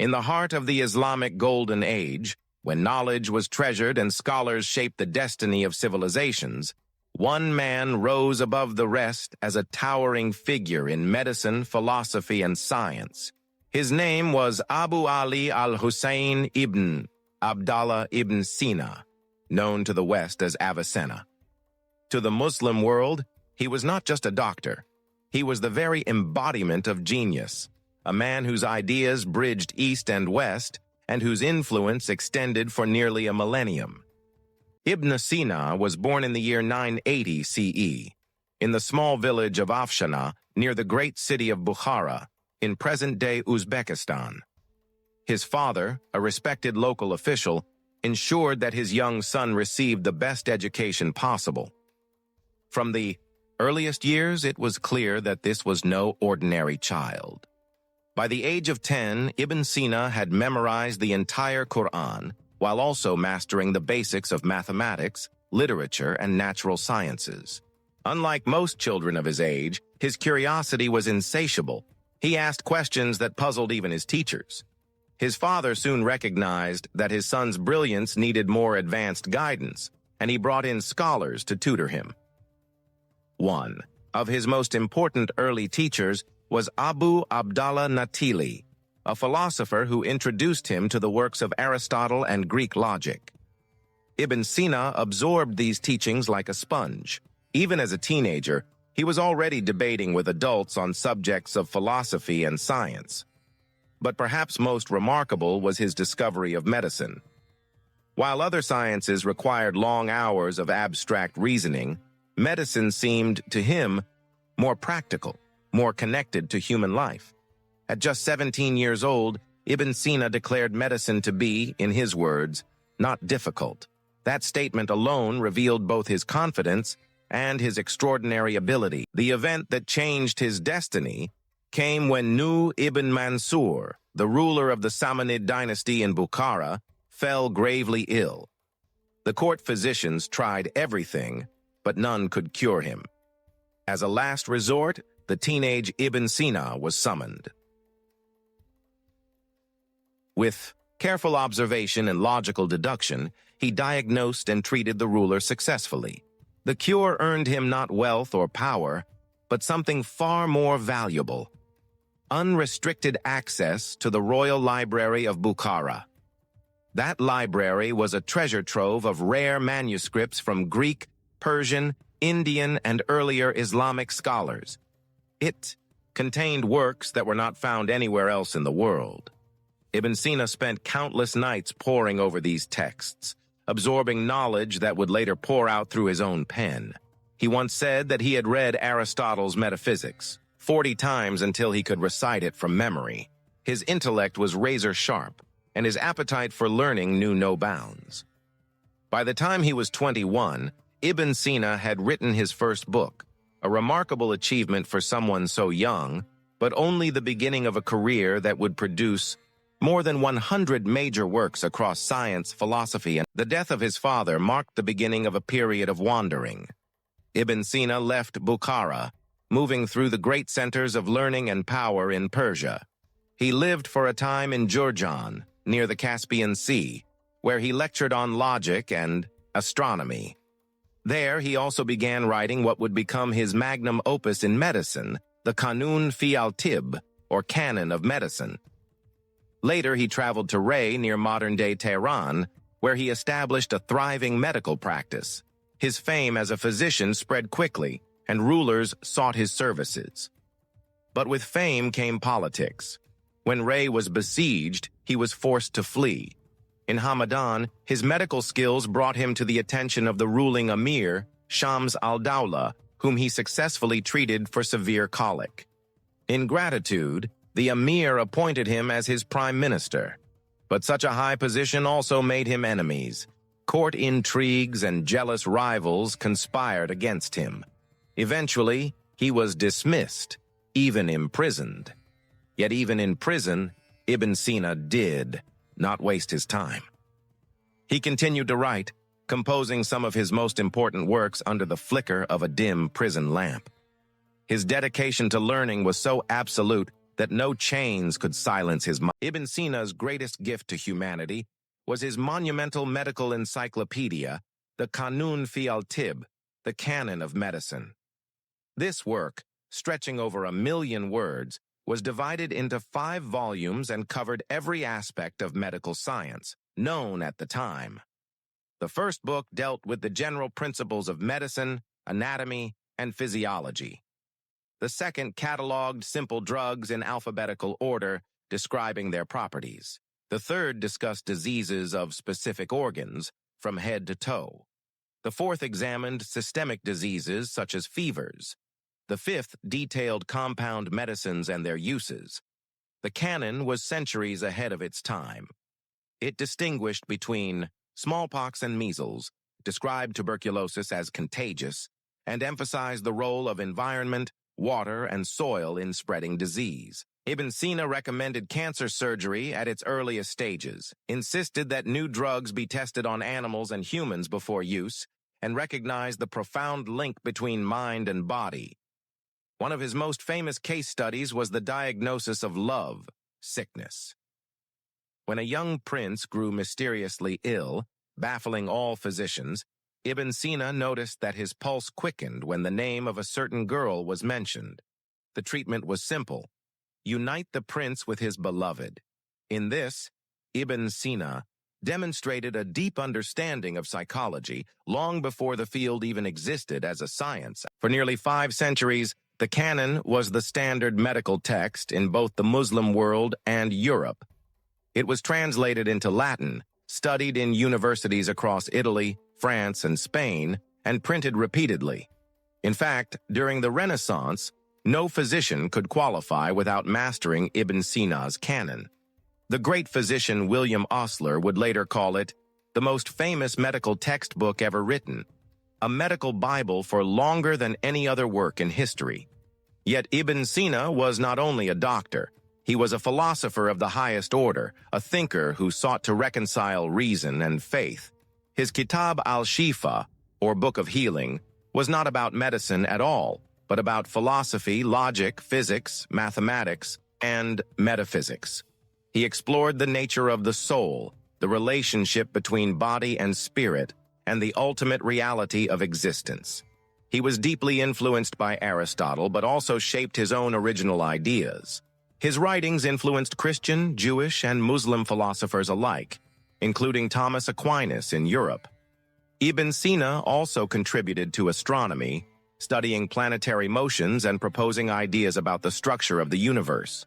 In the heart of the Islamic Golden Age, when knowledge was treasured and scholars shaped the destiny of civilizations, one man rose above the rest as a towering figure in medicine, philosophy, and science. His name was Abu Ali al-Hussain ibn Abdallah Ibn Sina, known to the West as Avicenna. To the Muslim world, he was not just a doctor. He was the very embodiment of genius, a man whose ideas bridged East and West and whose influence extended for nearly a millennium. Ibn Sina was born in the year 980 CE, in the small village of Avicenna near the great city of Bukhara, in present-day Uzbekistan. His father, a respected local official, ensured that his young son received the best education possible. From the earliest years, it was clear that this was no ordinary child. By the age of 10, Ibn Sina had memorized the entire Qur'an, while also mastering the basics of mathematics, literature, and natural sciences. Unlike most children of his age, his curiosity was insatiable. He asked questions that puzzled even his teachers. His father soon recognized that his son's brilliance needed more advanced guidance, and he brought in scholars to tutor him. One of his most important early teachers was Abu Abdallah Natili, a philosopher who introduced him to the works of Aristotle and Greek logic. Ibn Sina absorbed these teachings like a sponge. Even as a teenager, he was already debating with adults on subjects of philosophy and science. But perhaps most remarkable was his discovery of medicine. While other sciences required long hours of abstract reasoning, medicine seemed, to him, more practical, more connected to human life. At just 17 years old, Ibn Sina declared medicine to be, in his words, not difficult. That statement alone revealed both his confidence and his extraordinary ability. The event that changed his destiny came when Nu ibn Mansur, the ruler of the Samanid dynasty in Bukhara, fell gravely ill. The court physicians tried everything, but none could cure him. As a last resort, the teenage Ibn Sina was summoned. With careful observation and logical deduction, he diagnosed and treated the ruler successfully. The cure earned him not wealth or power, but something far more valuable: unrestricted access to the royal library of Bukhara. That library was a treasure trove of rare manuscripts from Greek, Persian, Indian, and earlier Islamic scholars. It contained works that were not found anywhere else in the world. Ibn Sina spent countless nights poring over these texts, absorbing knowledge that would later pour out through his own pen. He once said that he had read Aristotle's Metaphysics 40 times until he could recite it from memory. His intellect was razor sharp, and his appetite for learning knew no bounds. By the time he was 21, Ibn Sina had written his first book, a remarkable achievement for someone so young, but only the beginning of a career that would produce more than 100 major works across science, philosophy, and the death of his father marked the beginning of a period of wandering. Ibn Sina left Bukhara, moving through the great centers of learning and power in Persia. He lived for a time in Jurjan, near the Caspian Sea, where he lectured on logic and astronomy. There, he also began writing what would become his magnum opus in medicine, the Qanun fi al-Tibb, or Canon of Medicine. Later, he traveled to Ray near modern-day Tehran, where he established a thriving medical practice. His fame as a physician spread quickly, and rulers sought his services. But with fame came politics. When Ray was besieged, he was forced to flee. In Hamadan, his medical skills brought him to the attention of the ruling emir, Shams al-Dawla, whom he successfully treated for severe colic. In gratitude, the emir appointed him as his prime minister. But such a high position also made him enemies. Court intrigues and jealous rivals conspired against him. Eventually, he was dismissed, even imprisoned. Yet even in prison, Ibn Sina did not waste his time. He continued to write, composing some of his most important works under the flicker of a dim prison lamp. His dedication to learning was so absolute that no chains could silence his mind. Ibn Sina's greatest gift to humanity was his monumental medical encyclopedia, the Qanun fi al-Tibb, the Canon of Medicine. This work, stretching over 1,000,000 words, was divided into 5 volumes and covered every aspect of medical science, known at the time. The first book dealt with the general principles of medicine, anatomy, and physiology. The second cataloged simple drugs in alphabetical order, describing their properties. The third discussed diseases of specific organs, from head to toe. The fourth examined systemic diseases such as fevers. The fifth detailed compound medicines and their uses. The canon was centuries ahead of its time. It distinguished between smallpox and measles, described tuberculosis as contagious, and emphasized the role of environment, water, and soil in spreading disease. Ibn Sina recommended cancer surgery at its earliest stages, insisted that new drugs be tested on animals and humans before use, and recognized the profound link between mind and body. One of his most famous case studies was the diagnosis of love, sickness. When a young prince grew mysteriously ill, baffling all physicians, Ibn Sina noticed that his pulse quickened when the name of a certain girl was mentioned. The treatment was simple: unite the prince with his beloved. In this, Ibn Sina demonstrated a deep understanding of psychology long before the field even existed as a science. For nearly 5 centuries, the Canon was the standard medical text in both the Muslim world and Europe. It was translated into Latin, studied in universities across Italy, France, and Spain, and printed repeatedly. In fact, during the Renaissance, no physician could qualify without mastering Ibn Sina's canon. The great physician William Osler would later call it the most famous medical textbook ever written, a medical Bible for longer than any other work in history. Yet Ibn Sina was not only a doctor, he was a philosopher of the highest order, a thinker who sought to reconcile reason and faith. His Kitab al-Shifa, or Book of Healing, was not about medicine at all, but about philosophy, logic, physics, mathematics, and metaphysics. He explored the nature of the soul, the relationship between body and spirit, and the ultimate reality of existence. He was deeply influenced by Aristotle, but also shaped his own original ideas. His writings influenced Christian, Jewish, and Muslim philosophers alike, including Thomas Aquinas in Europe. Ibn Sina also contributed to astronomy, studying planetary motions and proposing ideas about the structure of the universe.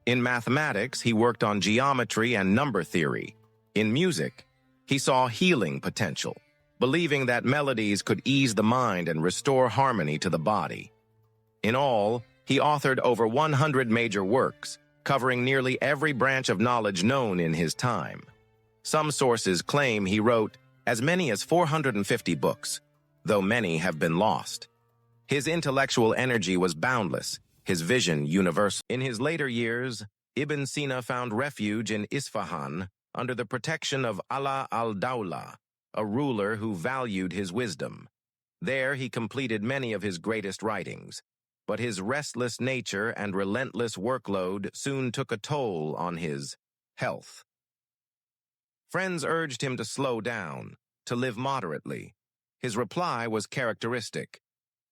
In mathematics, he worked on geometry and number theory. In music, he saw healing potential, believing that melodies could ease the mind and restore harmony to the body. In all, he authored over 100 major works, covering nearly every branch of knowledge known in his time. Some sources claim he wrote as many as 450 books, though many have been lost. His intellectual energy was boundless, his vision universal. In his later years, Ibn Sina found refuge in Isfahan under the protection of Ala al-Dawla, a ruler who valued his wisdom. There he completed many of his greatest writings, but his restless nature and relentless workload soon took a toll on his health. Friends urged him to slow down, to live moderately. His reply was characteristic: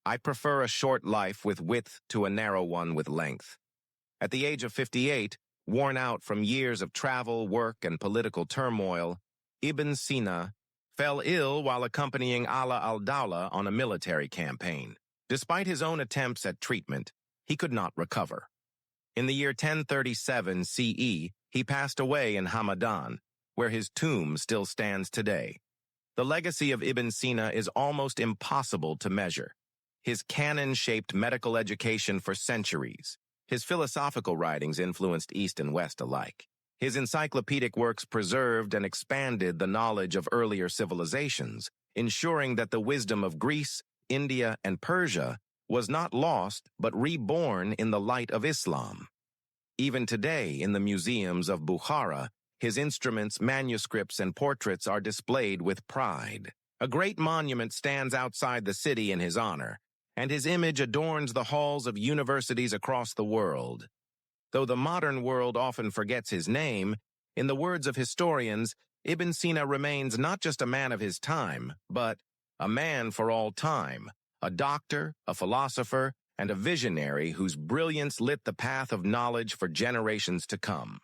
"I prefer a short life with width to a narrow one with length." At the age of 58, worn out from years of travel, work, and political turmoil, Ibn Sina fell ill while accompanying Ala al-Dawla on a military campaign. Despite his own attempts at treatment, he could not recover. In the year 1037 CE, he passed away in Hamadan, where his tomb still stands today. The legacy of Ibn Sina is almost impossible to measure. His canon shaped medical education for centuries. His philosophical writings influenced East and West alike. His encyclopedic works preserved and expanded the knowledge of earlier civilizations, ensuring that the wisdom of Greece, India, and Persia was not lost but reborn in the light of Islam. Even today, in the museums of Bukhara, his instruments, manuscripts, and portraits are displayed with pride. A great monument stands outside the city in his honor, and his image adorns the halls of universities across the world. Though the modern world often forgets his name, in the words of historians, Ibn Sina remains not just a man of his time, but a man for all time, a doctor, a philosopher, and a visionary whose brilliance lit the path of knowledge for generations to come.